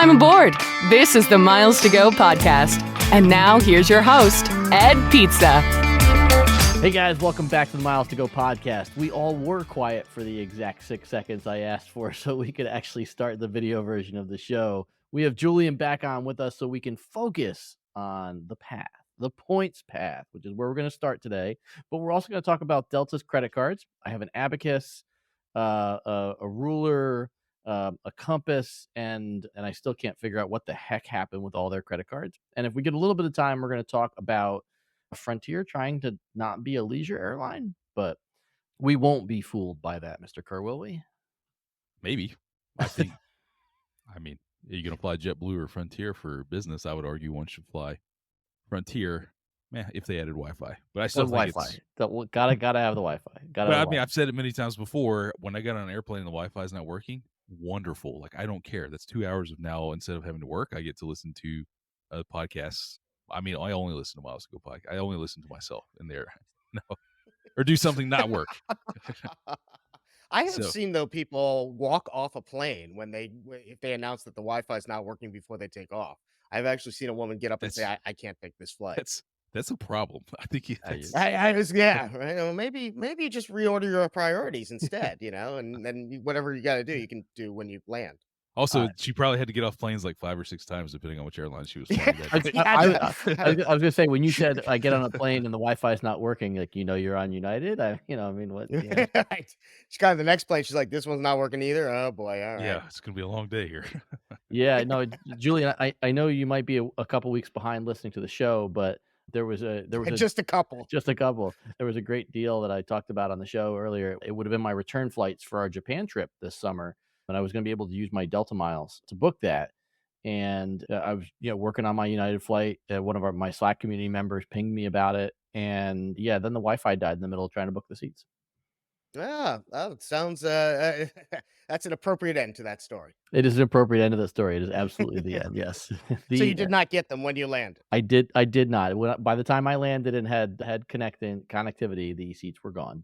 Welcome aboard. This is the Miles to Go podcast. And now here's your host, Ed Pizza. Hey guys, welcome back to the Miles to Go podcast. We all were quiet for the exact 6 seconds I asked for so we could actually start the video version of the show. We have Julian back on with us so we can focus on the path, the points path, which is where we're going to start today. But we're also going to talk about Delta's credit cards. I have an abacus, a ruler, a compass, and I still can't figure out what the heck happened with all their credit cards. And if we get a little bit of time, we're going to talk about Frontier trying to not be a leisure airline, but we won't be fooled by that, Mr. Kerr, will we? Maybe. I mean, you can apply JetBlue or Frontier for business. I would argue one should fly Frontier, if they added Wi-Fi. But I still think Wi-Fi. Gotta have the Wi-Fi. I've said it many times before. When I got on an airplane and the Wi-Fi is not working, wonderful. Like, I don't care. That's 2 hours of now, instead of having to work, I get to listen to podcasts. I mean, I only listen to Miles to Go podcast. I only listen to myself in there. No, or do something not work. I have seen, though, people walk off a plane if they announce that the Wi-Fi is not working before they take off. I've actually seen a woman get up and say, I can't take this flight. That's a problem. I think right. Well, maybe you just reorder your priorities instead, and then whatever you got to do, you can do when you land. Also, she probably had to get off planes like 5 or 6 times, depending on which airline she was flying. I was going to say, when you said I get on a plane and the Wi-Fi is not working, like, you're on United. What? Right. She got on the next plane. She's like, this one's not working either. Oh boy. All right. Yeah, it's gonna be a long day here. Yeah, no, Julian, I know you might be a couple weeks behind listening to the show, but there was just a couple. There was a great deal that I talked about on the show earlier. It would have been my return flights for our Japan trip this summer. And I was going to be able to use my Delta miles to book that. And I was, working on my United flight. One of my Slack community members pinged me about it. And then the Wi-Fi died in the middle of trying to book the seats. Yeah, it sounds that's an appropriate end to that story. It is an appropriate end to the story. It is absolutely the end. Yes. So you did not get them when you landed? I did not. By the time I landed and had connectivity, the seats were gone.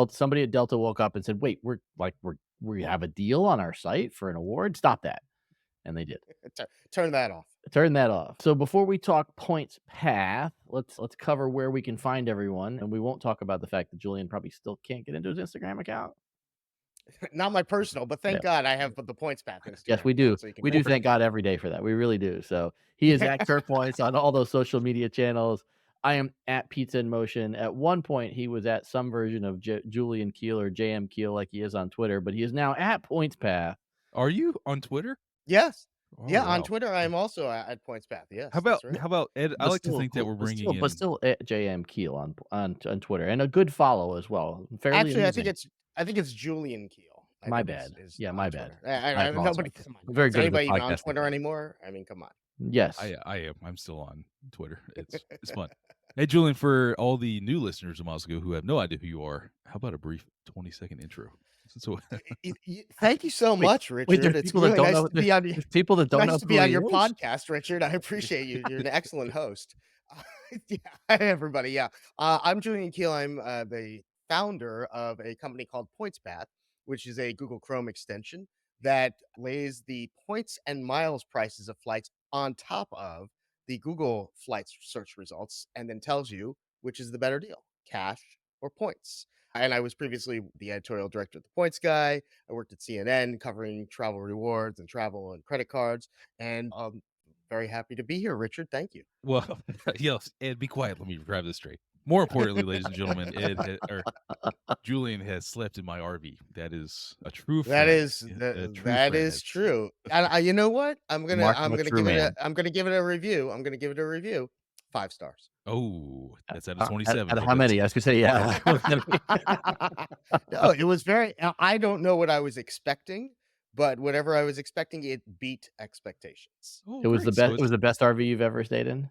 Somebody at Delta woke up and said, "Wait, we have a deal on our site for an award. Stop that." And they did. Turn that off. So before we talk points path, let's cover where we can find everyone. And we won't talk about the fact that Julian probably still can't get into his Instagram account. Not my personal, but thank God I have the points path. Instagram. Yes, we do. So we do thank God every day for that. We really do. So he is at Kerr Points on all those social media channels. I am at Pizza in Motion. At one point, he was at some version of Julian Kheel or JM Kheel, like he is on Twitter, but he is now at Points Path. Are you on Twitter? Yes. Oh, yeah, wow. On Twitter, I am also at Points Path. Yes. How about Ed? I like to think that we're bringing in, but still at JM Kheel on Twitter, and a good follow as well. Actually, amusing. I think it's Julian Kheel. My bad. My bad. I nobody. Come on. Very good. Is anybody even on Twitter anymore? I mean, come on. Yes, I am. I'm still on Twitter. It's fun. Hey, Julian, for all the new listeners of Miles to Go who have no idea who you are, how about a brief 20-second intro? So, thank you so much, Richard. It's really nice to be on people that don't nice to be on your podcast, Richard. I appreciate you. You're an excellent host. Yeah, hi, everybody. Yeah, I'm Julian Kheel. I'm the founder of a company called PointsPath, which is a Google Chrome extension that lays the points and miles prices of flights on top of the Google Flights search results, and then tells you which is the better deal, cash or points. And I was previously the editorial director of The Points Guy. I worked at CNN covering travel rewards and travel and credit cards. And I'm very happy to be here, Richard. Thank you. Well, yes, Ed, be quiet. Let me grab this straight. More importantly, ladies and gentlemen, Julian has slept in my RV. That is a true friend. That is true. And you know what? I'm gonna give it a review. 5 stars. Oh, that's out of 27. Out of how many? I was gonna say, yeah. No, it was I don't know what I was expecting, but whatever I was expecting, it beat expectations. Oh, it was the best. It was the best RV you've ever stayed in.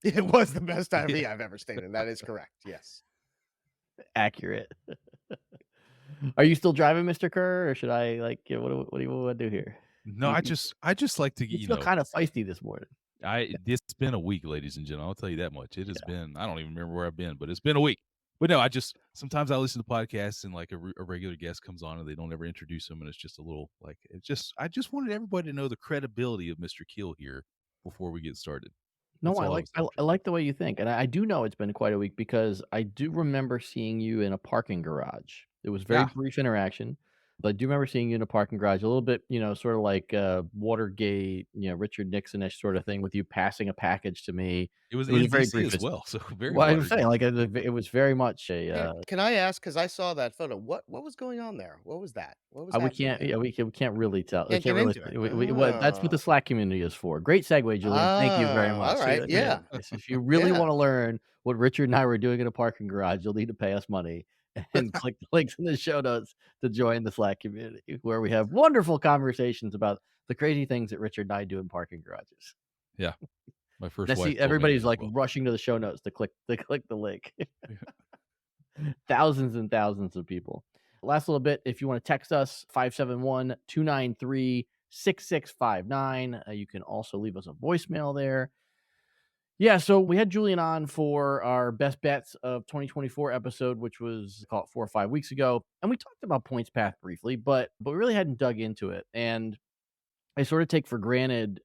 It was the best RV I've ever stayed in. That is correct. Yes. Accurate. Are you still driving, Mr. Kerr, or should I what do you want to do here? No, I just like to feel kind of feisty this morning. It's been a week, ladies and gentlemen. I'll tell you that much. It has been. I don't even remember where I've been, but it's been a week. But no, sometimes I listen to podcasts and like a regular guest comes on and they don't ever introduce them, and it's just a little like I just wanted everybody to know the credibility of Mr. Keel here before we get started. No, That's all I was I after. like the way you think, and I do know it's been quite a week because I do remember seeing you in a parking garage. It was very Yeah. brief interaction, but I do remember seeing you in a parking garage, a little bit, sort of like Watergate, Richard Nixon-ish sort of thing, with you passing a package to me. It was It was a in very DC brief. as well, so very Well, I'm saying Watergate. like it was very much a. Yeah. Can I ask? Because I saw that photo. What was going on there? What was that? What was We happening can't, there? yeah, we can't really tell. We Can't can't get really. into it. That's what the Oh. Slack community is for. Great segue, Julian. Thank you very Oh, all much. So, right. yeah, Yeah. if you really Yeah. want to learn what Richard and I were doing in a parking garage, you'll need to pay us money and click the links in the show notes to join the Slack community, where we have wonderful conversations about the crazy things that Richard and I do in parking garages. Yeah. My And first I wife see told me I did everybody's as like well. rushing to the show notes to click the link. Thousands and thousands of people. Last little bit, if you want to text us, 571-293-6659. You can also leave us a voicemail there. Yeah, so we had Julian on for our best bets of 2024 episode, which was called 4 or 5 weeks ago. And we talked about Points Path briefly, but we really hadn't dug into it. And I sort of take for granted,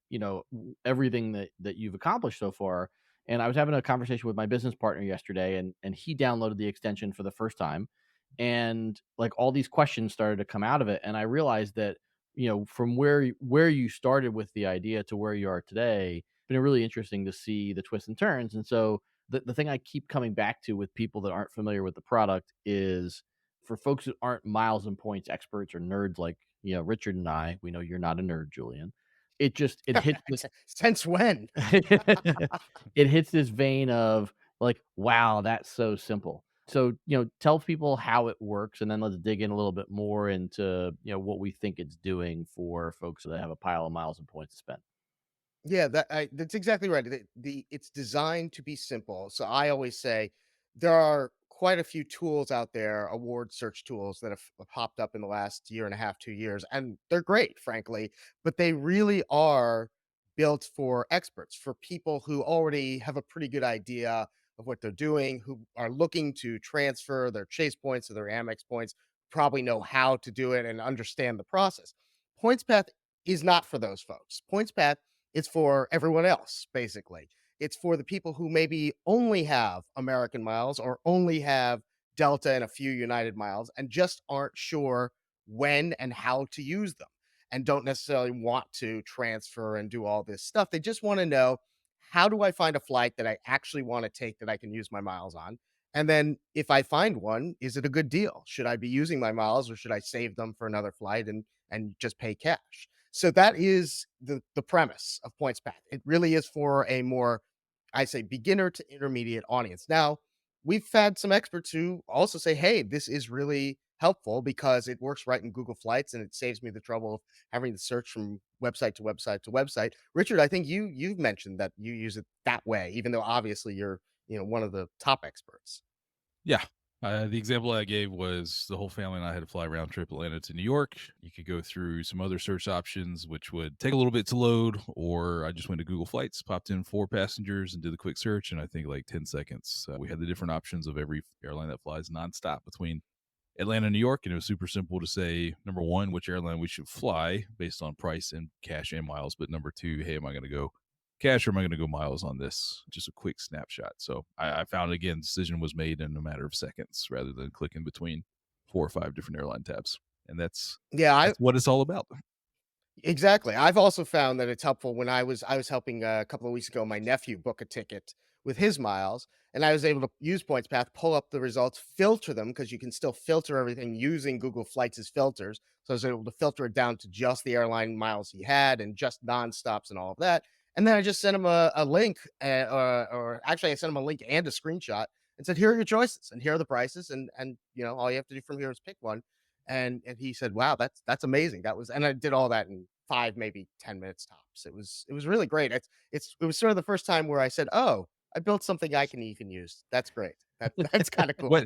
everything that you've accomplished so far. And I was having a conversation with my business partner yesterday, and he downloaded the extension for the first time, and like all these questions started to come out of it, and I realized that from where you started with the idea to where you are today, it's been really interesting to see the twists and turns. And so the thing I keep coming back to with people that aren't familiar with the product is, for folks that aren't miles and points experts or nerds like Richard and I, we know you're not a nerd, Julian. It hits this Since when? it hits this vein of like, wow, that's so simple. So, tell people how it works, and then let's dig in a little bit more into, what we think it's doing for folks that have a pile of miles and points to spend. Yeah, that's exactly right. It's designed to be simple. So I always say there are quite a few tools out there, award search tools that have popped up in the last year and a half, 2 years, and they're great, frankly, but they really are built for experts, for people who already have a pretty good idea of what they're doing, who are looking to transfer their Chase points or their Amex points, probably know how to do it and understand the process. PointsPath is not for those folks. PointsPath, it's for everyone else, basically. It's for the people who maybe only have American miles or only have Delta and a few United miles and just aren't sure when and how to use them and don't necessarily want to transfer and do all this stuff. They just want to know, how do I find a flight that I actually want to take that I can use my miles on? And then if I find one, is it a good deal? Should I be using my miles or should I save them for another flight and just pay cash? So that is the premise of PointsPath. It really is for a more, I say, beginner to intermediate audience. Now, we've had some experts who also say, hey, this is really helpful because it works right in Google Flights and it saves me the trouble of having to search from website to website to website. Richard, I think you've mentioned that you use it that way, even though obviously you're one of the top experts. Yeah. The example I gave was the whole family and I had to fly round trip Atlanta to New York. You could go through some other search options, which would take a little bit to load, or I just went to Google Flights, popped in 4 passengers and did a quick search. And I think like 10 seconds, we had the different options of every airline that flies nonstop between Atlanta and New York. And it was super simple to say, number one, which airline we should fly based on price and cash and miles. But number two, hey, am I going to go cash or am I going to go miles on this? Just a quick snapshot. So I found, again, decision was made in a matter of seconds rather than clicking between 4 or 5 different airline tabs. And that's what it's all about. Exactly. I've also found that it's helpful when I was helping a couple of weeks ago my nephew book a ticket with his miles, and I was able to use PointsPath, pull up the results, filter them because you can still filter everything using Google Flights as filters. So I was able to filter it down to just the airline miles he had and just nonstops and all of that. And then I just sent him a link, or actually I sent him a link and a screenshot and said, "Here are your choices, and here are the prices, and all you have to do from here is pick one." And he said, "Wow, that's amazing." That was, and I did all that in 5, maybe 10 minutes tops. It was really great. It was sort of the first time where I said, "Oh, I built something I can even use." That's great. That's kind of cool.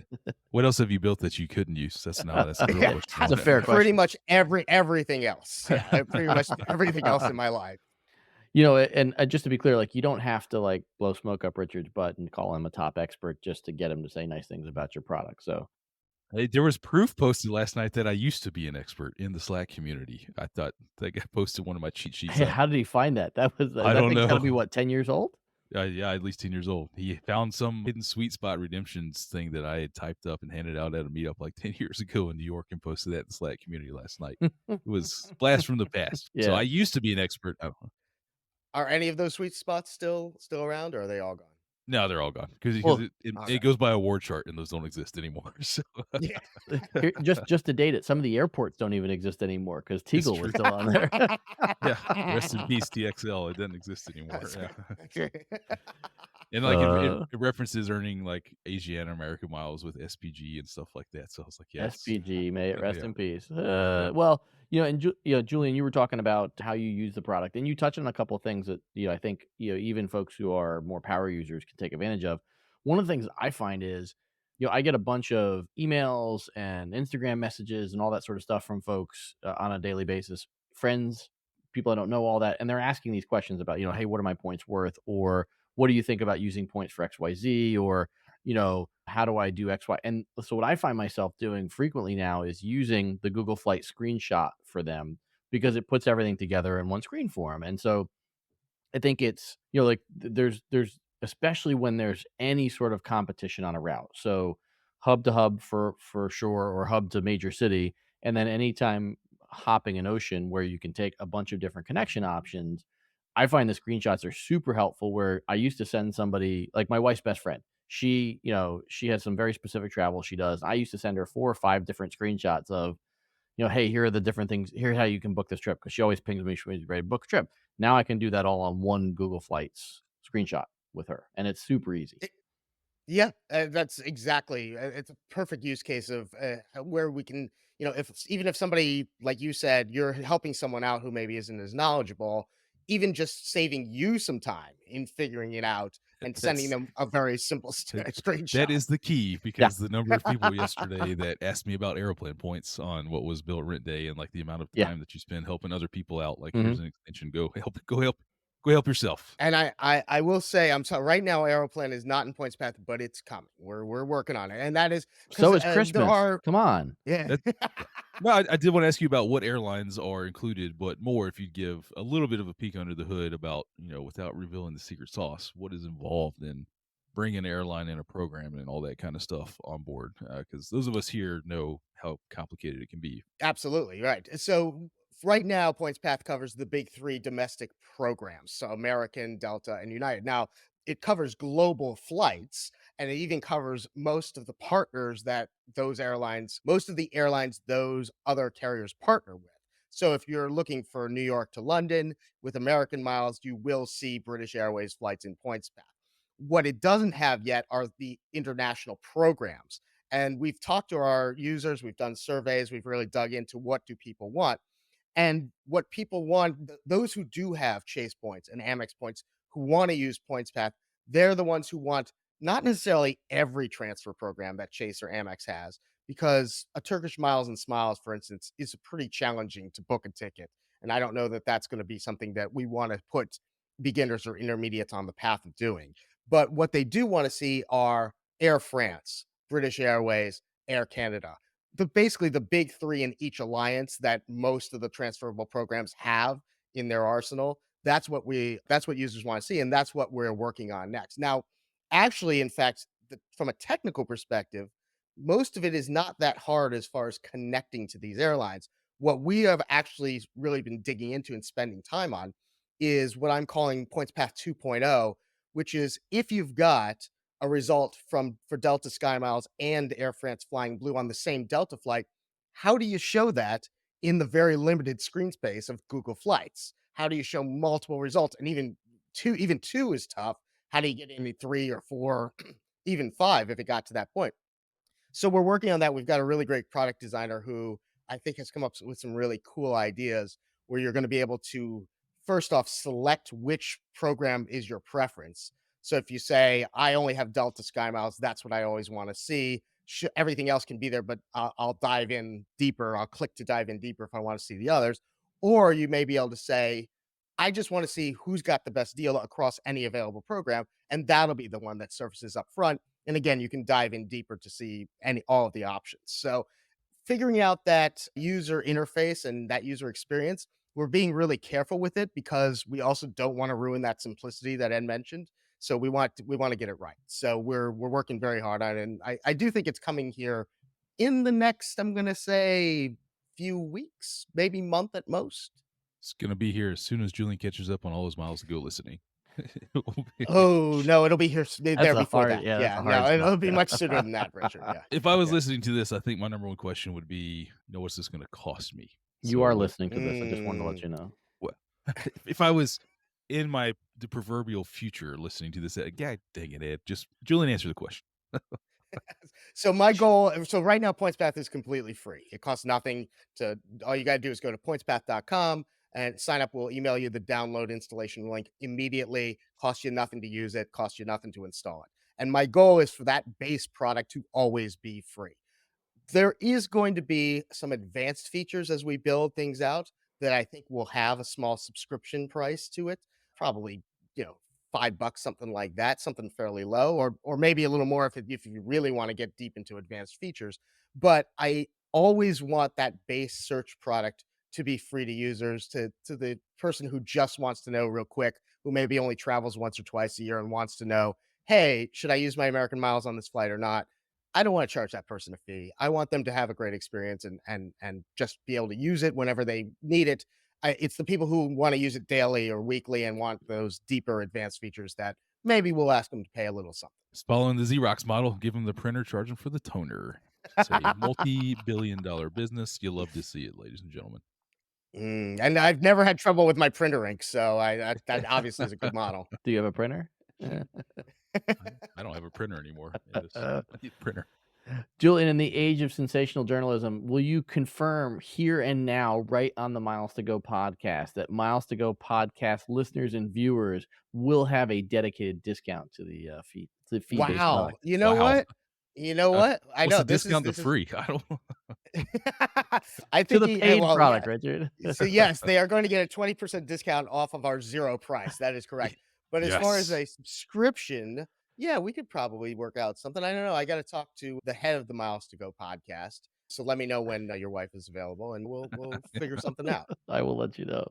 What else have you built that you couldn't use? That's the real Yeah, question. That's a fair question. Pretty much everything else. Yeah, pretty much everything else in my life. And just to be clear, like, you don't have to like blow smoke up Richard's butt and call him a top expert just to get him to say nice things about your product. So Hey, there was proof posted last night that I used to be an expert in the Slack community. I thought that guy posted one of my cheat sheets. hey, how did he find that? I That don't thing's got to be know. what, 10 years old? Yeah, at least 10 years old. He found some hidden sweet spot redemptions thing that I had typed up and handed out at a meetup like 10 years ago in New York and posted that in the Slack community last night. It was blast from the past. So Yeah. I used to be an expert. I don't know. Are any of those sweet spots still around, or are they all gone? No, they're all gone because Well, Okay. it goes by a ward chart and those don't exist anymore. So Yeah. just to date it, some of the airports don't even exist anymore because it's Teagle was true. still on there. Yeah. Rest in peace, TXL. It doesn't exist anymore. That's Yeah. right. And like Uh, it references earning like Asiana American miles with SPG and stuff like that. So I was like, yes. SPG, may it rest Yeah. in peace. Yeah. Well, and Julian, you were talking about how you use the product, and you touched on a couple of things that I think even folks who are more power users can take advantage of. One of the things I find is, I get a bunch of emails and Instagram messages and all that sort of stuff from folks on a daily basis, friends, people I don't know, all that, and they're asking these questions about, hey, what are my points worth, or what do you think about using points for XYZ, or how do I do X, Y? And so what I find myself doing frequently now is using the Google Flight screenshot for them because it puts everything together in one screen for them. And so I think it's, like there's especially when there's any sort of competition on a route. So hub to hub for sure, or hub to major city. And then anytime hopping an ocean where you can take a bunch of different connection options, I find the screenshots are super helpful where I used to send somebody like my wife's best friend. She has some very specific travel she does. I used to send her 4 or 5 different screenshots of, hey, here are the different things. Here's how you can book this trip because she always pings me. She's ready to book a trip. Now I can do that all on one Google Flights screenshot with her, and it's super easy. Yeah, that's exactly. It's a perfect use case of where we can, even if somebody like you said, you're helping someone out who maybe isn't as knowledgeable, even just saving you some time in figuring it out and sending That's them a very simple that screenshot. is the key Yeah. because the number of people yesterday that asked me about airplane points on what was built rent day and like the amount of Yeah. time that you spend helping other people out. Like, Mhm. here's an extension. Go help yourself. And I will say, I'm sorry, right now Aeroplan is not in points path, but it's coming. We're working on it, and that is because So is there Christmas. are Come on. yeah. That yeah. No, I did want to ask you about what airlines are included, but more if you'd give a little bit of a peek under the hood about, without revealing the secret sauce, what is involved in bringing an airline in a program and all that kind of stuff on board. Because those of us here know how complicated it can be. Absolutely, right. So right now, Points Path covers the big three domestic programs, so American, Delta, and United. Now, it covers global flights, and it even covers most of the partners that most of the airlines those other carriers partner with. So if you're looking for New York to London with American miles, you will see British Airways flights in Points Path. What it doesn't have yet are the international programs, and we've talked to our users, we've done surveys, we've really dug into what do people want. And what people want, those who do have Chase points and Amex points who want to use Points Path, they're the ones who want not necessarily every transfer program that Chase or Amex has, because a Turkish Miles and Smiles, for instance, is pretty challenging to book a ticket. And I don't know that that's going to be something that we want to put beginners or intermediates on the path of doing. But what they do want to see are Air France, British Airways, Air Canada, basically the big three in each alliance that most of the transferable programs have in their arsenal. That's what users want to see, and that's what we're working on next. Now, actually, in fact, from a technical perspective, most of it is not that hard as far as connecting to these airlines. What we have actually really been digging into and spending time on is what I'm calling Points Path 2.0, which is if you've got a result for Delta SkyMiles and Air France Flying Blue on the same Delta flight, how do you show that in the very limited screen space of Google Flights? How do you show multiple results? And even two is tough. How do you get into 3 or 4, even 5 if it got to that point? So we're working on that. We've got a really great product designer who I think has come up with some really cool ideas where you're going to be able to first off select which program is your preference. So if you say I only have Delta Sky Miles, that's what I always want to see. Everything else can be there, but I'll dive in deeper. I'll click to dive in deeper if I want to see the others. Or you may be able to say I just want to see who's got the best deal across any available program, and that'll be the one that surfaces up front. And again, you can dive in deeper to see all of the options. So figuring out that user interface and that user experience, we're being really careful with it because we also don't want to ruin that simplicity that Ed mentioned. So we want to get it right. So we're working very hard on it. And I do think it's coming here in the next, I'm gonna say, few weeks, maybe month at most. It's gonna be here as soon as Julian catches up on all his miles to go listening. It will be- Oh no, it'll be here there before that. That's Yeah, a no, hard it'll stop, be yeah. much sooner than that, Richard. Yeah. If I was Yeah. listening to this, I think my number one question would be, what's this going to cost me? You are So, listening to this. I just wanted to let you know. What if I was in the proverbial future listening to this? God dang it, Ed! Just Julian, answer the question. So my goal, so right now, PointsPath is completely free. It costs nothing to, all you got to do is go to pointspath.com and sign up. We'll email you the download installation link immediately. Costs you nothing to use it, costs you nothing to install it. And my goal is for that base product to always be free. There is going to be some advanced features as we build things out that I think will have a small subscription price to it, probably, you know, $5, something like that, something fairly low, or maybe a little more if you really want to get deep into advanced features. But I always want that base search product to be free to users, to the person who just wants to know real quick, who maybe only travels once or twice a year and wants to know, hey, should I use my American miles on this flight or not? I don't want to charge that person a fee. I want them to have a great experience and just be able to use it whenever they need it. It's the people who want to use it daily or weekly and want those deeper advanced features that maybe we'll ask them to pay a little something. It's following the Xerox model. Give them the printer, charge them for the toner. It's a multi-billion-dollar business. You love to see it, ladies and gentlemen. And I've never had trouble with my printer ink, so that obviously is a good model. Do you have a printer? I don't have a printer anymore. I need a printer. Julian, in the age of sensational journalism, will you confirm here and now, right on the Miles to Go podcast, that Miles to Go podcast listeners and viewers will have a dedicated discount to the feed? The feed-based Wow. product? You know Wow. what? You know what? I What's know the this discount is to free? I don't. I To think the paid well, product, yeah. Richard. So yes, they are going to get a 20% discount off of our zero price. That is correct. But as far as Yes. a subscription, yeah, we could probably work out something. I don't know. I got to talk to the head of the Miles to Go podcast. So let me know when your wife is available, and we'll figure something out. I will let you know.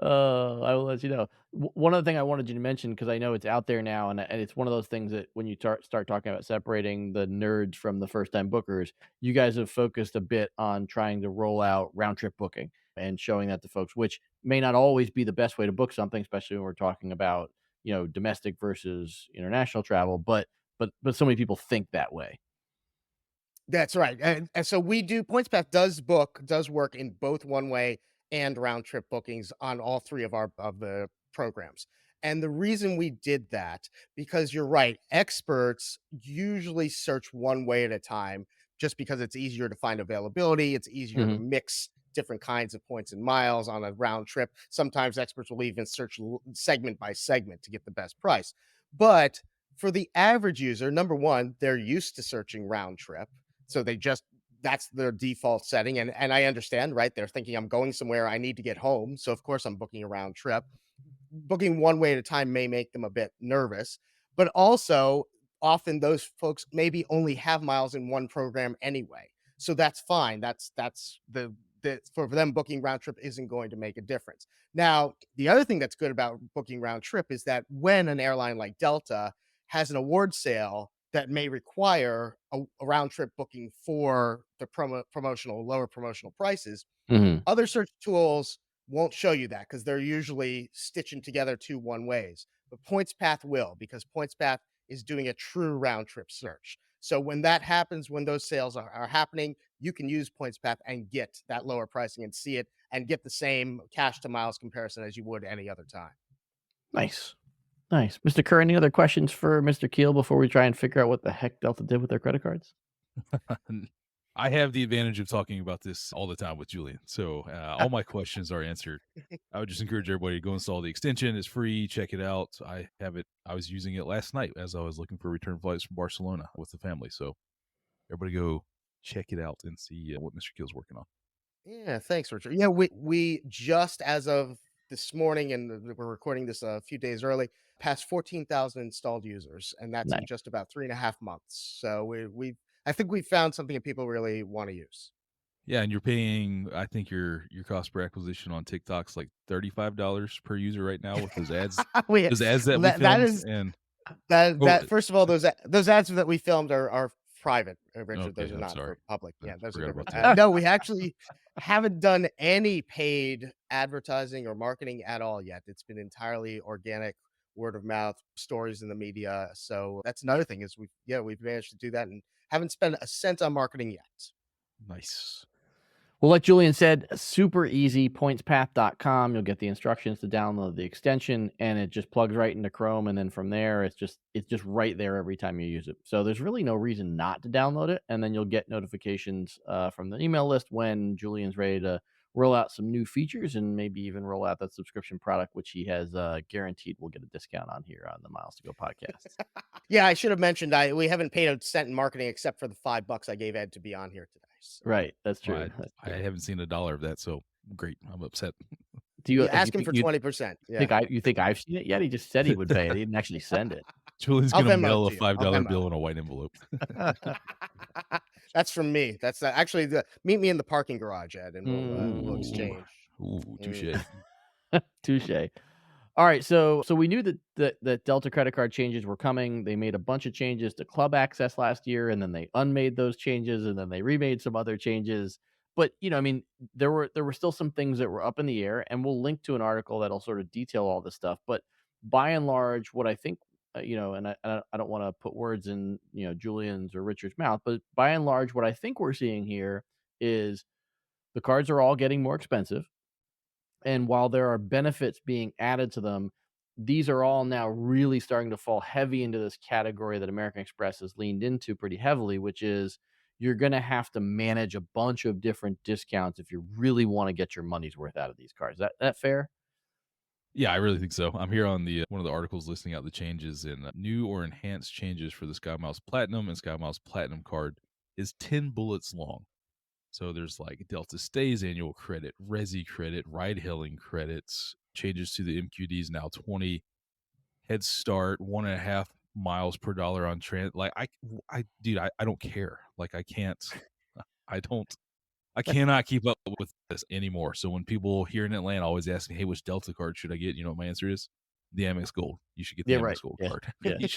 I will let you know. One other thing I wanted you to mention, because I know it's out there now, and it's one of those things that when you start talking about separating the nerds from the first-time bookers, you guys have focused a bit on trying to roll out round-trip booking and showing that to folks, which may not always be the best way to book something, especially when we're talking about, domestic versus international travel. But so many people think that way. That's right. And so we do, PointsPath does work in both one way and round trip bookings on all three of the programs. And the reason we did that, because you're right, experts usually search one way at a time just because it's easier to find availability, it's easier to mix different kinds of points and miles on a round trip. Sometimes experts will even search segment by segment to get the best price. But for the average user, number one, they're used to searching round trip. So that's their default setting. And I understand, right? They're thinking I'm going somewhere, I need to get home. So of course I'm booking a round trip. Booking one way at a time may make them a bit nervous, but also often those folks maybe only have miles in one program anyway. So that's fine. That's for them, booking round trip isn't going to make a difference. Now, the other thing that's good about booking round trip is that when an airline like Delta has an award sale that may require a round trip booking for the lower promotional prices, other search tools won't show you that because they're usually stitching together two one ways. But PointsPath will, because PointsPath is doing a true round trip search. So when that happens, when those sales are happening, you can use PointsPath and get that lower pricing and see it and get the same cash to miles comparison as you would any other time. Nice. Mr. Kerr, any other questions for Mr. Kheel before we try and figure out what the heck Delta did with their credit cards? I have the advantage of talking about this all the time with Julian, so all my questions are answered. I would just encourage everybody to go install the extension. It's free. Check it out. I have it. I was using it last night as I was looking for return flights from Barcelona with the family. So everybody go check it out and see what Mr. Keel's working on. Yeah, thanks, Richard. Yeah, we just as of this morning, and we're recording this a few days early, past 14,000 installed users, and that's in Nice. just about 3.5 months. So I think we found something that people really want to use. Yeah, and you're paying. I think your cost per acquisition on TikTok's like $35 per user right now with we those ads that we that filmed. is And oh, that first of all, those ads that we filmed are private, Richard. okay, Those are I'm not sorry. for public. I Yeah, those are forgot about different. that. No, we actually haven't done any paid advertising or marketing at all yet. It's been entirely organic, word of mouth, stories in the media. So that's another thing is we've managed to do that and haven't spent a cent on marketing yet. Nice. Well, like Julian said, super easy, pointspath.com. You'll get the instructions to download the extension, and it just plugs right into Chrome. And then from there, it's just right there every time you use it. So there's really no reason not to download it. And then you'll get notifications from the email list when Julian's ready to roll out some new features and maybe even roll out that subscription product, which he has guaranteed we'll get a discount on here on the Miles to Go podcast. Yeah, I should have mentioned we haven't paid a cent in marketing except for the $5 I gave Ed to be on here today. So. Right. That's Well, true. That's I true. haven't seen $1 of that, so great. I'm upset. Do you You ask do him you for think 20%. Yeah. you think I've seen it yet? He just said he would pay it. He didn't actually send it. Julian's I'll gonna Venmo mail it a to you. I'll $5 Venmo bill it. in a white envelope. That's from me. That's actually meet me in the parking garage, Ed, and we'll Ooh, exchange. touche. Touche. All right, so we knew that Delta credit card changes were coming. They made a bunch of changes to Club Access last year, and then they unmade those changes, and then they remade some other changes. But I mean, there were still some things that were up in the air, and we'll link to an article that'll sort of detail all this stuff. But by and large, what I think, and I don't want to put words in Julian's or Richard's mouth, but by and large, what I think we're seeing here is the cards are all getting more expensive. And while there are benefits being added to them, these are all now really starting to fall heavy into this category that American Express has leaned into pretty heavily, which is you're going to have to manage a bunch of different discounts if you really want to get your money's worth out of these cards. That fair? Yeah, I really think so. I'm here on the one of the articles listing out the changes in new or enhanced changes for the SkyMiles Platinum and SkyMiles Platinum card is 10 bullets long. So there's like Delta Stays annual credit, Resi credit, ride hailing credits, changes to the MQDs now 20, Head Start 1.5 miles per dollar on trans. Like dude, I don't care. Like I can't, I cannot keep up with this anymore. So when people here in Atlanta always ask me, "Hey, which Delta card should I get?" You know what my answer is? The Amex Gold. You should get the Yeah, Amex right. Gold Yeah. card. Yeah. You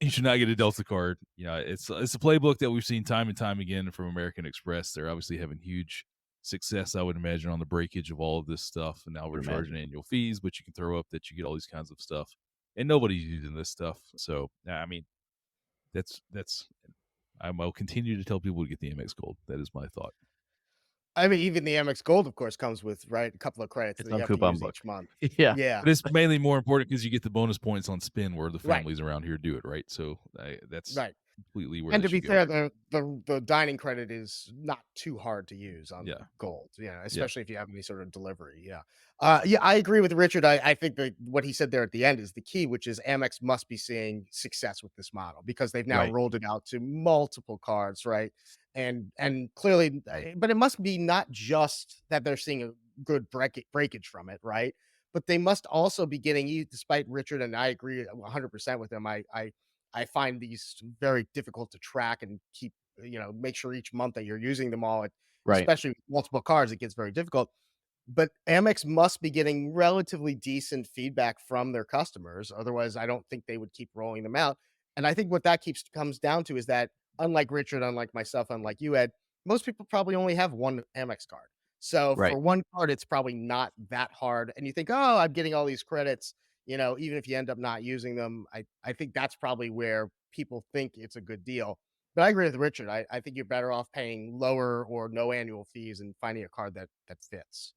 should not get a Delta card. It's a playbook that we've seen time and time again from American Express. They're obviously having huge success, I would imagine, on the breakage of all of this stuff. And now we're charging annual fees, but you can throw up that you get all these kinds of stuff, and nobody's using this stuff. So I mean, that's I'll continue to tell people to get the Amex Gold. That is my thought. I mean, even the Amex Gold, of course, comes with a couple of credits It's that on you have to coupon use book. each month. Yeah. Yeah. But it's mainly more important because you get the bonus points on spin where the Right. families around here do it, right? So that's Right. completely where And they to be should go. fair, the dining credit is not too hard to use on Yeah. Gold, especially if you have any sort of delivery. Yeah. I agree with Richard. I think that what he said there at the end is the key, which is Amex must be seeing success with this model because they've now Right. rolled it out to multiple cards, right? And clearly, but it must be not just that they're seeing a good breakage from it, right? But they must also be getting, despite Richard, and I agree 100% with him. I find these very difficult to track and keep, make sure each month that you're using them all, Right. especially with multiple cards, it gets very difficult. But Amex must be getting relatively decent feedback from their customers. Otherwise, I don't think they would keep rolling them out. And I think what that comes down to is that, unlike Richard, unlike myself, unlike you, Ed, most people probably only have one Amex card. So Right. for one card, it's probably not that hard. And you think, oh, I'm getting all these credits. Even if you end up not using them, I think that's probably where people think it's a good deal. But I agree with Richard. I think you're better off paying lower or no annual fees and finding a card that fits.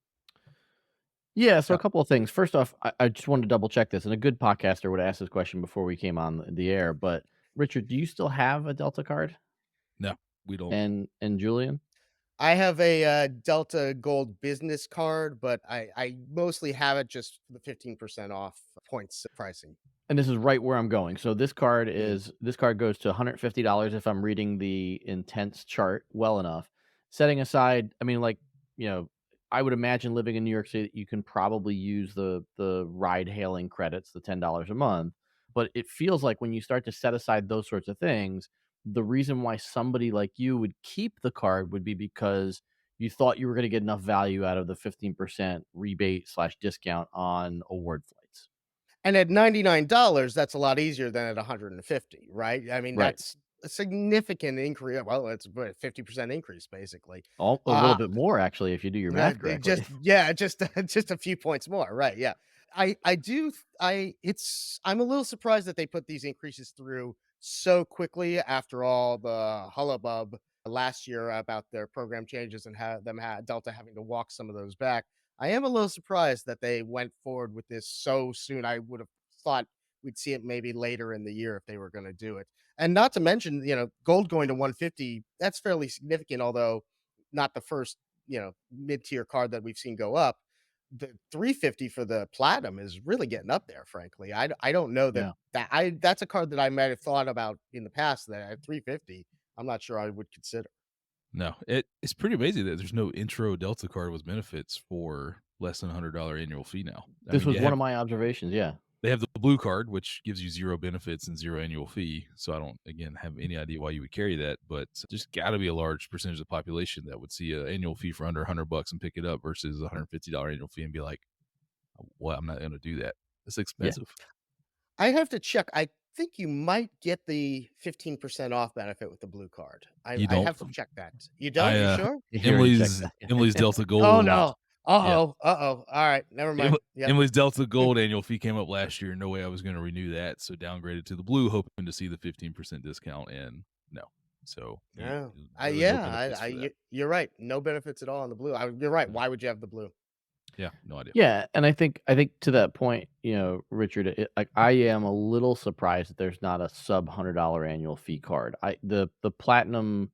Yeah, so a couple of things. First off, I just wanted to double check this, and a good podcaster would have asked this question before we came on the air. But Richard, do you still have a Delta card? No, we don't. And Julian? I have a Delta Gold business card, but I mostly have it just for the 15% off points pricing. And this is right where I'm going. So this card goes to $150 if I'm reading the intense chart well enough. Setting aside, I mean, like, I would imagine living in New York City, you can probably use the ride hailing credits, the $10 a month. But it feels like when you start to set aside those sorts of things, the reason why somebody like you would keep the card would be because you thought you were going to get enough value out of the 15% rebate slash discount on award flights. And at $99, that's a lot easier than at 150, right? I mean, Right. that's a significant increase. Well, it's a 50% increase, basically. A little bit more actually if you do your math They correctly. just yeah, just just a few points more, right? Yeah. I do I'm a little surprised that they put these increases through so quickly after all the hullabub last year about their program changes and Delta having to walk some of those back. I am a little surprised that they went forward with this so soon. I would have thought we'd see it maybe later in the year if they were going to do it. And not to mention, gold going to 150, that's fairly significant, although not the first mid-tier card that we've seen go up. The 350 for the platinum is really getting up there, frankly. I don't know Yeah. that's a card that I might have thought about in the past that at 350, I'm not sure I would consider. No, it's pretty amazing that there's no intro Delta card with benefits for less than $100 annual fee now. I This mean, was one of my observations, yeah. they have the blue card, which gives you 0 benefits and 0 annual fee. So I don't, again, have any idea why you would carry that, but there's got to be a large percentage of the population that would see an annual fee for under $100 and pick it up versus a $150 annual fee and be like, "Well, I'm not going to do that. It's Yeah. expensive." I have to check. I think you might get the 15% off benefit with the blue card. You I don't. have to check that. You don't? You sure? You already checked Emily's that. Delta Oh, Gold. no. Yeah. Uh-oh. Uh-oh. All right. Never mind. Yep. Emily's Delta Gold annual fee came up last year. No way I was going to renew that. So downgraded to the blue, hoping to see the 15% discount. And no. So Yeah. really no benefits for that. You're right. No benefits at all on the blue. You're right. Why would you have the blue? Yeah, no idea. Yeah, and I think to that point, Richard, I am a little surprised that there's not a sub $100 annual fee card. The platinum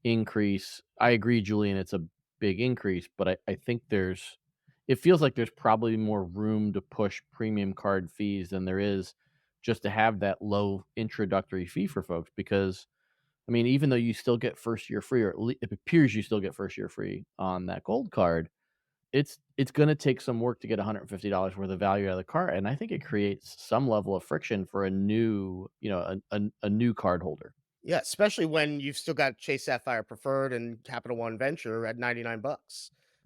increase, I agree, Julian, it's a big increase, but I think it feels like there's probably more room to push premium card fees than there is just to have that low introductory fee for folks. Because I mean, even though you still get first year free, or it appears you still get first year free on that gold card, it's gonna take some work to get $150 worth of value out of the card, and I think it creates some level of friction for a new, a new card holder. Yeah, especially when you've still got Chase Sapphire Preferred and Capital One Venture at $99. Right.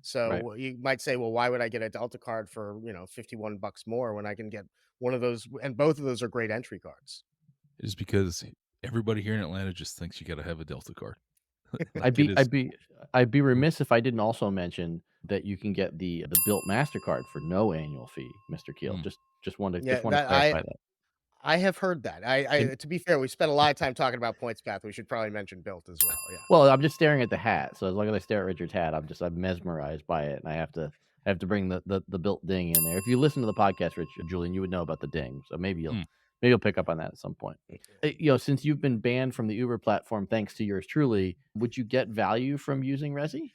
So you might say, well, why would I get a Delta card for, $51 more when I can get one of those? And both of those are great entry cards. It is because everybody here in Atlanta just thinks you got to have a Delta card. I'd Like it be is. I'd be remiss if I didn't also mention that you can get the Built Mastercard for no annual fee, Mr. Keel. Mm. Just wanted Yeah, to clarify that. I have heard that. And To be fair, we spent a lot of time talking about Points Path. We should probably mention Built as well. Yeah. well, I'm just staring at the hat, so as long as I stare at Richard's hat, I'm mesmerized by it, and I have to bring the Built ding in there. If you listen to the podcast, Richard, Julian, you would know about the ding, so maybe you'll pick up on that at some point. Since you've been banned from the Uber platform, thanks to yours truly, would you get value from using Resi?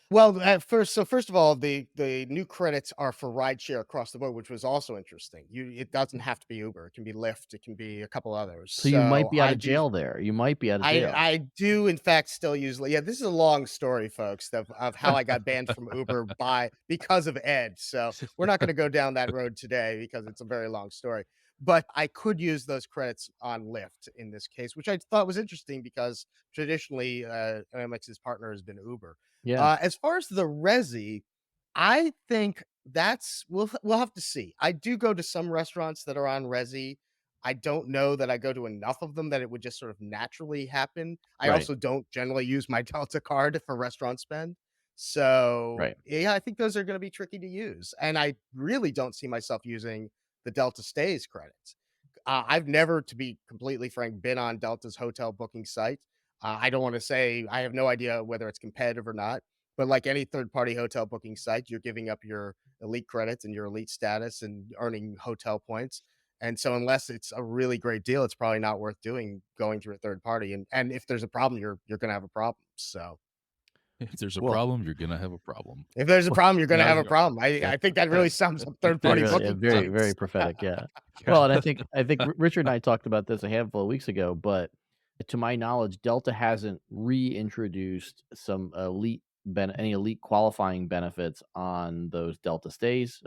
Well, first of all, the new credits are for rideshare across the board, which was also interesting. It doesn't have to be Uber; it can be Lyft, it can be a couple others. So you might So be out of jail there. You might be out of jail. I do in fact still use. Yeah, this is a long story, folks, of how I got banned from Uber because of Ed. So we're not going to go down that road today because it's a very long story. But I could use those credits on Lyft in this case, which I thought was interesting because traditionally MX's partner has been Uber. Yeah. As far as the Resi, I think we'll have to see. I do go to some restaurants that are on Resi. I don't know that I go to enough of them that it would just sort of naturally happen. I Right. also don't generally use my Delta card for restaurant spend. So, Right. yeah, I think those are going to be tricky to use. And I really don't see myself using the Delta Stays credits. I've never, to be completely frank, been on Delta's hotel booking site. I don't want to say I have no idea whether it's competitive or not, but like any third party hotel booking site, you're giving up your elite credits and your elite status and earning hotel points. And so unless it's a really great deal, it's probably not worth going through a third party. And if there's a problem, you're gonna have a problem. So If there's a Well, problem, you're gonna have a problem. if there's a problem, you're gonna Yeah, have a problem. yeah. I think that really sums up third Very, party really, booking very, very sites. prophetic. Yeah. Well, and I think Richard and I talked about this a handful of weeks ago, but to my knowledge, Delta hasn't reintroduced some elite any elite qualifying benefits on those Delta stays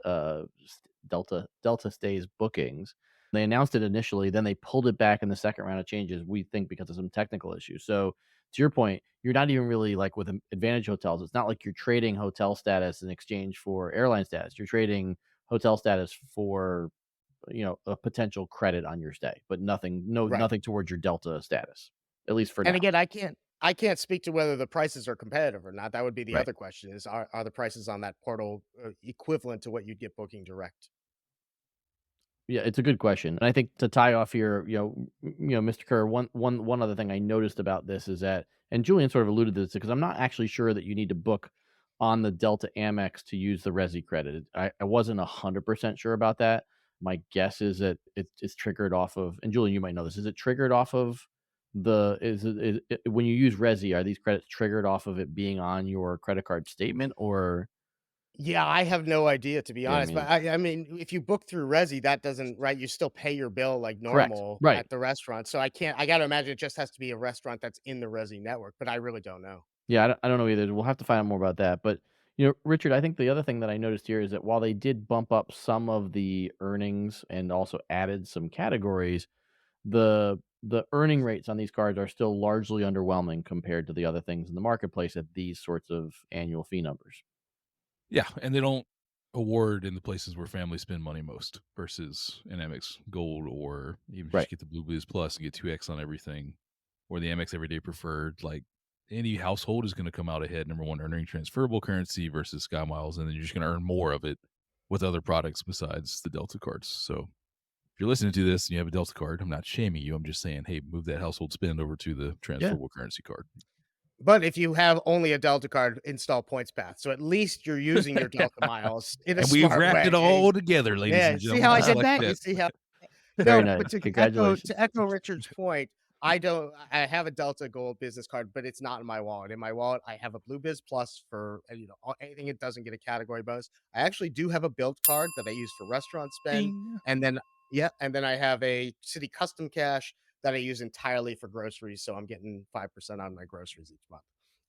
bookings. They announced it initially, then they pulled it back in the second round of changes, we think because of some technical issues. So to your point, you're not even really like with Advantage Hotels. It's not like you're trading hotel status in exchange for airline status. You're trading hotel status for, a potential credit on your stay, but Right. nothing towards your Delta status, at least for And now. again, I can't speak to whether the prices are competitive or not. That would be the Right. other question: is are the prices on that portal equivalent to what you'd get booking direct? Yeah, it's a good question, and I think to tie off here, Mr. Kerr, one other thing I noticed about this is that, and Julian sort of alluded to this, because I'm not actually sure that you need to book on the Delta Amex to use the Resi credit. I wasn't 100% sure about that. My guess is that it's triggered off of, and Julian, you might know this. Is it triggered off of when you use Resi? Are these credits triggered off of it being on your credit card statement, or Yeah, I have no idea, to be yeah, I honest. But mean, I mean, if you book through Resi, that doesn't, right. You still pay your bill like correct, normal right? at the restaurant. So I can't. I got to imagine it just has to be a restaurant that's in the Resi network. But I really don't know. Yeah, I don't know either. We'll have to find out more about that. But, Richard, I think the other thing that I noticed here is that while they did bump up some of the earnings and also added some categories, the earning rates on these cards are still largely underwhelming compared to the other things in the marketplace at these sorts of annual fee numbers. Yeah, and they don't award in the places where families spend money most versus an Amex Gold, or even Right. just get the Blue Blues Plus and get 2X on everything, or the Amex Everyday Preferred. Like, any household is going to come out ahead, number one, earning transferable currency versus Sky Miles, and then you're just going to earn more of it with other products besides the Delta cards. So if you're listening to this and you have a Delta card, I'm not shaming you. I'm just saying, hey, move that household spend over to the Yeah. transferable currency card. But if you have only a Delta card, install Points Path. So at least you're using your Delta miles in a And we've smart wrapped it way. all together, ladies Yeah. and See how gentlemen, I just did like that? You that. see how? Very No, but nice. to Congratulations. echo Richard's point, I have a Delta Gold business card, but it's not in my wallet. In my wallet, I have a Blue Biz Plus for anything it doesn't get a category bonus. I actually do have a built card that I use for restaurant spend, Ding. and then yeah, and then I have a City Custom Cash that I use entirely for groceries. So I'm getting 5% on my groceries each month.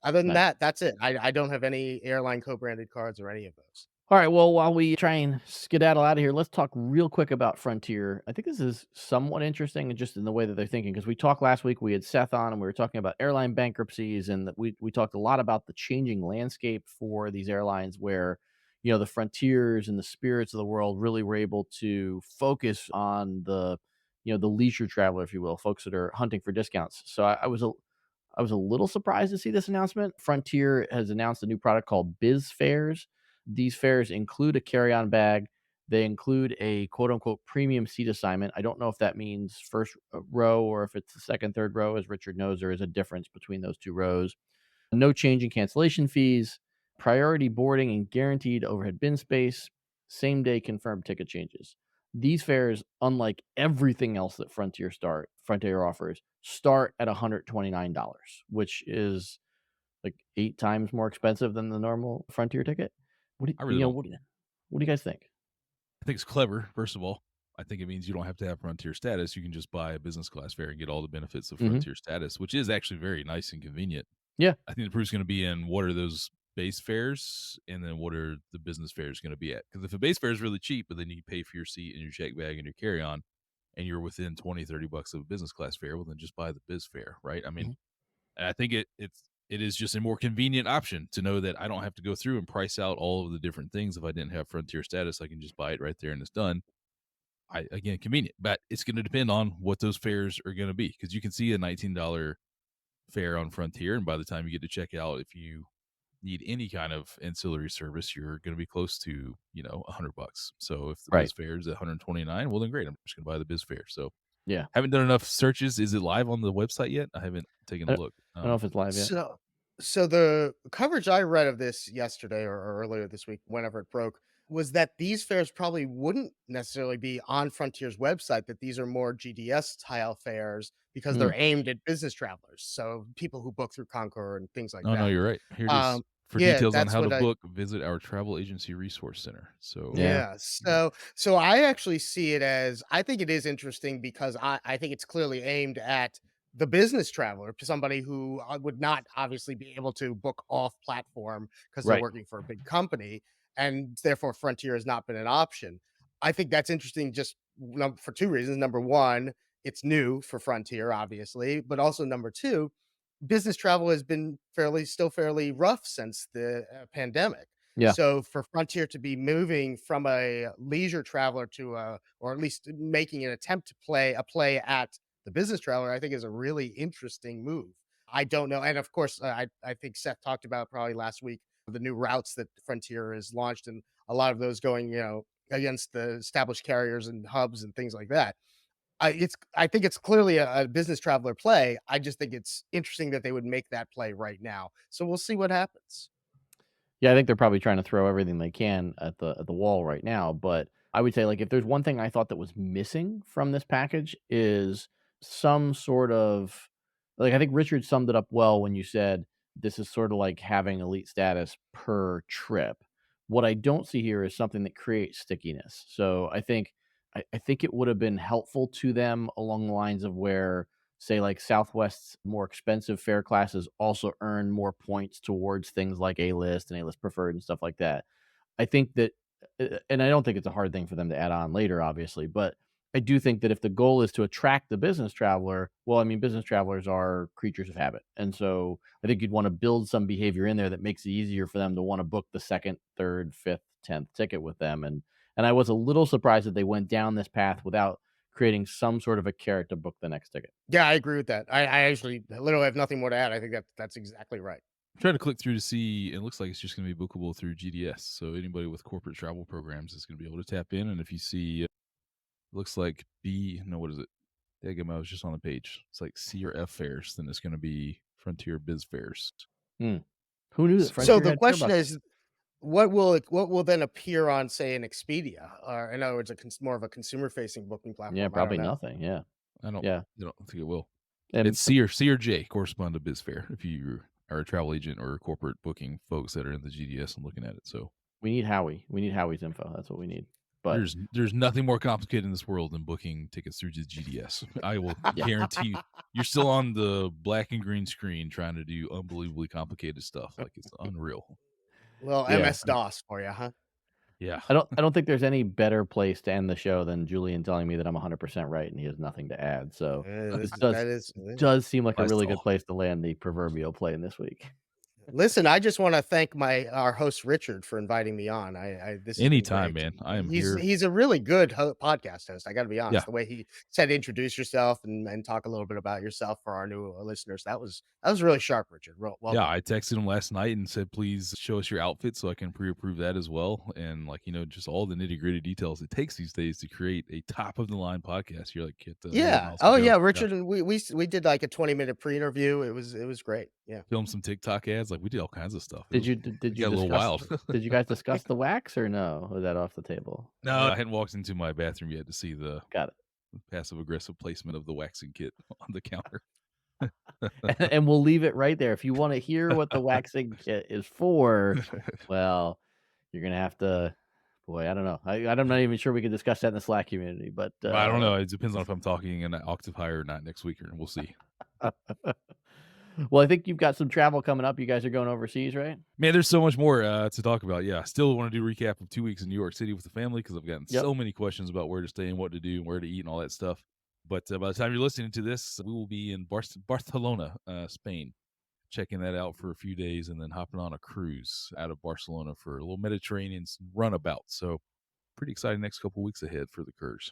Other than Nice. that, that's it. I don't have any airline co-branded cards or any of those. All right. Well, while we try and skedaddle out of here, let's talk real quick about Frontier. I think this is somewhat interesting, and just in the way that they're thinking, because we talked last week. We had Seth on, and we were talking about airline bankruptcies, and that we talked a lot about the changing landscape for these airlines, where the Frontiers and the Spirits of the world really were able to focus on the leisure traveler, if you will, folks that are hunting for discounts. So I was a little surprised to see this announcement. Frontier has announced a new product called Biz Fares. These fares include a carry-on bag. They include a quote unquote premium seat assignment. I don't know if that means first row or if it's the second, third row. As Richard knows, there is a difference between those two rows. No change in cancellation fees, priority boarding and guaranteed overhead bin space, same day confirmed ticket changes. These fares, unlike everything else that Frontier offers, start at $129, which is like 8 times more expensive than the normal Frontier ticket. What do I you really know, don't. what do you guys think? I think it's clever, first of all. I think it means you don't have to have Frontier status. You can just buy a business class fare and get all the benefits of Mhm. Frontier status, which is actually very nice and convenient. Yeah. I think the proof's going to be in what are those base fares and then what are the business fares going to be at. Because if a base fare is really cheap, but then you pay for your seat and your check bag and your carry on, and you're within 20, $30 of a business class fare, well, then just buy the biz fare, right? I mean, Mhm. and I think it is just a more convenient option to know that I don't have to go through and price out all of the different things. If I didn't have Frontier status, I can just buy it right there and it's done. Again, convenient, but it's going to depend on what those fares are going to be, because you can see a $19 fare on Frontier, and by the time you get to check out, if you need any kind of ancillary service, you're going to be close to $100. So if the Right. biz fare is at 129, well then great, I'm just going to buy the biz fare. So Yeah. haven't done enough searches. Is it live on the website yet? I haven't taken I a don't look. I don't know if it's live yet. So the coverage I read of this yesterday or earlier this week, whenever it broke, was that these fares probably wouldn't necessarily be on Frontier's website, that these are more GDS style fares because Mm. they're aimed at business travelers. So people who book through Concur and things like Oh no, that. you're right. Here it is. Um, For yeah, details on that's how to what I book, visit our travel agency resource center. So Yeah. yeah. So I actually see it as, I think it is interesting because I think it's clearly aimed at the business traveler, to somebody who would not obviously be able to book off platform because they're Right. working for a big company, and therefore Frontier has not been an option. I think that's interesting just for two reasons. Number one, it's new for Frontier, obviously, but also number two, business travel has been still fairly rough since the pandemic. Yeah. So for Frontier to be moving from a leisure traveler to or at least making an attempt to play at the business traveler, I think is a really interesting move. I don't know, and of course, I think Seth talked about probably last week the new routes that Frontier has launched, and a lot of those going, against the established carriers and hubs and things like that. I think it's clearly a business traveler play. I just think it's interesting that they would make that play right now. So we'll see what happens. Yeah, I think they're probably trying to throw everything they can at the wall right now. But I would say, like, if there's one thing I thought that was missing from this package is some sort of, like, I think Richard summed it up well when you said this is sort of like having elite status per trip. What I don't see here is something that creates stickiness. So I think it would have been helpful to them along the lines of where, say, like Southwest's more expensive fare classes also earn more points towards things like A list and A list preferred and stuff like that. I think that, and I don't think it's a hard thing for them to add on later, obviously, but I do think that if the goal is to attract the business traveler, well, I mean, business travelers are creatures of habit. And so I think you'd want to build some behavior in there that makes it easier for them to want to book the second, third, fifth, 10th ticket with them. And I was a little surprised that they went down this path without creating some sort of a carrot to book the next ticket. Yeah, I agree with that. I actually literally have nothing more to add. I think that's exactly right. I'm trying to click through to see. It looks like it's just going to be bookable through GDS. So anybody with corporate travel programs is going to be able to tap in. And if you see, it looks like what is it? Daggum, I was just on the page. It's like C or F fares. Then it's going to be Frontier Biz fares. Who knew that So Frontier the had fare question buses? is, what will then appear on, say, an Expedia, or in other words, more of a consumer facing booking platform? Yeah, I don't probably know. nothing. Yeah. I don't think it will. And It's C or J correspond to BizFare if you are a travel agent or corporate booking folks that are in the GDS and looking at it. So we need Howie. We need Howie's info. That's what we need. But there's nothing more complicated in this world than booking tickets through the GDS. I will guarantee you, you're still on the black and green screen trying to do unbelievably complicated stuff. Like, it's unreal. Well, Yeah. MS DOS for you, huh? Yeah. I don't think there's any better place to end the show than Julian telling me that I'm 100% right and he has nothing to add. So this does seem like a really good place to land the proverbial play in this week. Listen, I just want to thank our host Richard for inviting me on. This has been Anytime, great. man. I am here. He's a really good podcast host. I got to be honest. Yeah. The way he said introduce yourself and talk a little bit about yourself for our new listeners, that was really sharp, Richard. Well Yeah, I texted him last night and said, please show us your outfit so I can pre-approve that as well. And just all the nitty-gritty details it takes these days to create a top-of-the-line podcast. You're like, yeah. Oh, yeah, Richard. And we did like a 20-minute pre-interview. It was great. Yeah. Film some TikTok ads. Like, we did all kinds of stuff. Did you got a little wild. Did you guys discuss the wax or no? Was that off the table? No, I hadn't walked into my bathroom yet to see the passive-aggressive placement of the waxing kit on the counter. And we'll leave it right there. If you want to hear what the waxing kit is for, well, you're gonna have to. Boy, I don't know. I'm not even sure we can discuss that in the Slack community, but I don't know. It depends on if I'm talking in an octave higher or not next week, or we'll see. Well, I think you've got some travel coming up. You guys are going overseas, right? Man, there's so much more to talk about. Yeah, I still want to do a recap of 2 weeks in New York City with the family because I've gotten so many questions about where to stay and what to do and where to eat and all that stuff. But by the time you're listening to this, we will be in Barcelona, Spain, checking that out for a few days and then hopping on a cruise out of Barcelona for a little Mediterranean runabout. So pretty exciting next couple weeks ahead for the cruise.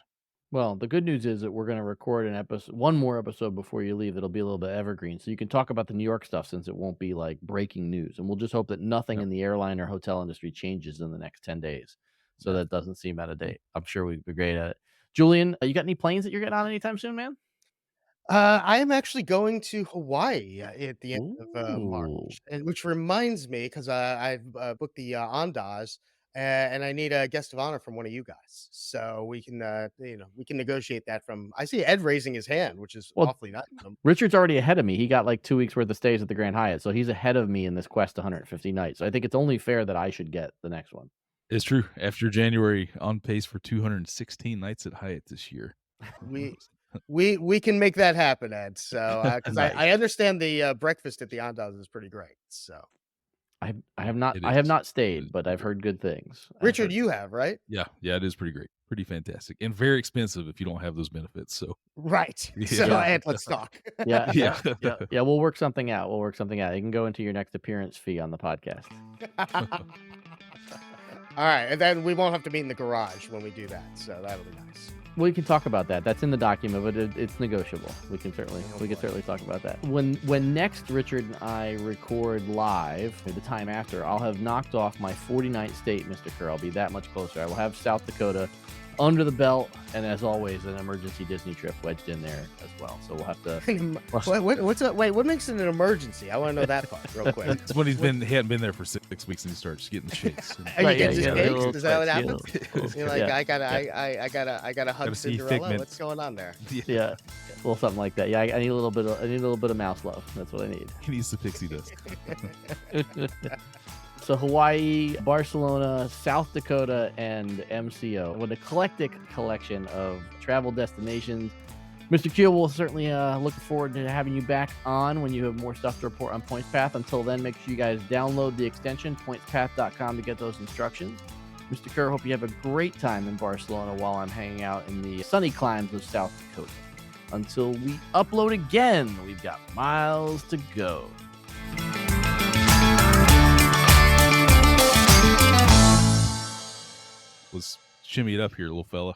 Well, the good news is that we're going to record one more episode before you leave. That'll be a little bit evergreen. So you can talk about the New York stuff since it won't be like breaking news. And we'll just hope that nothing in the airline or hotel industry changes in the next 10 days. So that doesn't seem out of date. I'm sure we'd be great at it. Julian, you got any planes that you're getting on anytime soon, man? I am actually going to Hawaii at the end of March, and which reminds me because I've booked the Andaz, and I need a guest of honor from one of you guys, so we can we can negotiate that from. I see Ed raising his hand, which is awfully nice. Richard's already ahead of me. He got like 2 weeks worth of stays at the Grand Hyatt, so he's ahead of me in this quest to 150 nights. So I think it's only fair that I should get the next one. It's true. After January, on pace for 216 nights at Hyatt this year. We can make that happen, Ed. So because Nice. I understand the breakfast at the Andaz is pretty great. So I have not It I have is. not It stayed, is but pretty I've great. heard good things. Richard, you have, right? Yeah, it is pretty great, pretty fantastic, and very expensive if you don't have those benefits. So Right. Yeah. So Yeah. Ed, let's talk. Yeah, Yeah. yeah. We'll work something out. You can go into your next appearance fee on the podcast. All right, and then we won't have to meet in the garage when we do that. So that'll be nice. We can talk about that. That's in the document, but it's negotiable. We can certainly talk about that. When next Richard and I record live, the time after, I'll have knocked off my 49th state, Mr. Kerr. I'll be that much closer. I will have South Dakota under the belt, and as always, an emergency Disney trip wedged in there as well. So we'll have to. What's up? Wait, what makes it an emergency? I want to know that part real quick. That's when he hadn't been there for 6 weeks and he starts getting the shakes. Are Right, you yeah, getting yeah, shakes? little Is that what spikes, happens? yeah. You're like, Yeah. I gotta hug Gotta see Cinderella. Figment. What's going on there? Yeah, well, something like that. Yeah, I need a little bit of mouse love. That's what I need. He needs the pixie dust. So Hawaii, Barcelona, South Dakota, and MCO. What an eclectic collection of travel destinations. Mr. Kheel will certainly look forward to having you back on when you have more stuff to report on PointsPath. Until then, make sure you guys download the extension, pointspath.com, to get those instructions. Mr. Kerr, hope you have a great time in Barcelona while I'm hanging out in the sunny climes of South Dakota. Until we upload again, we've got miles to go. Let's shimmy it up here, little fella.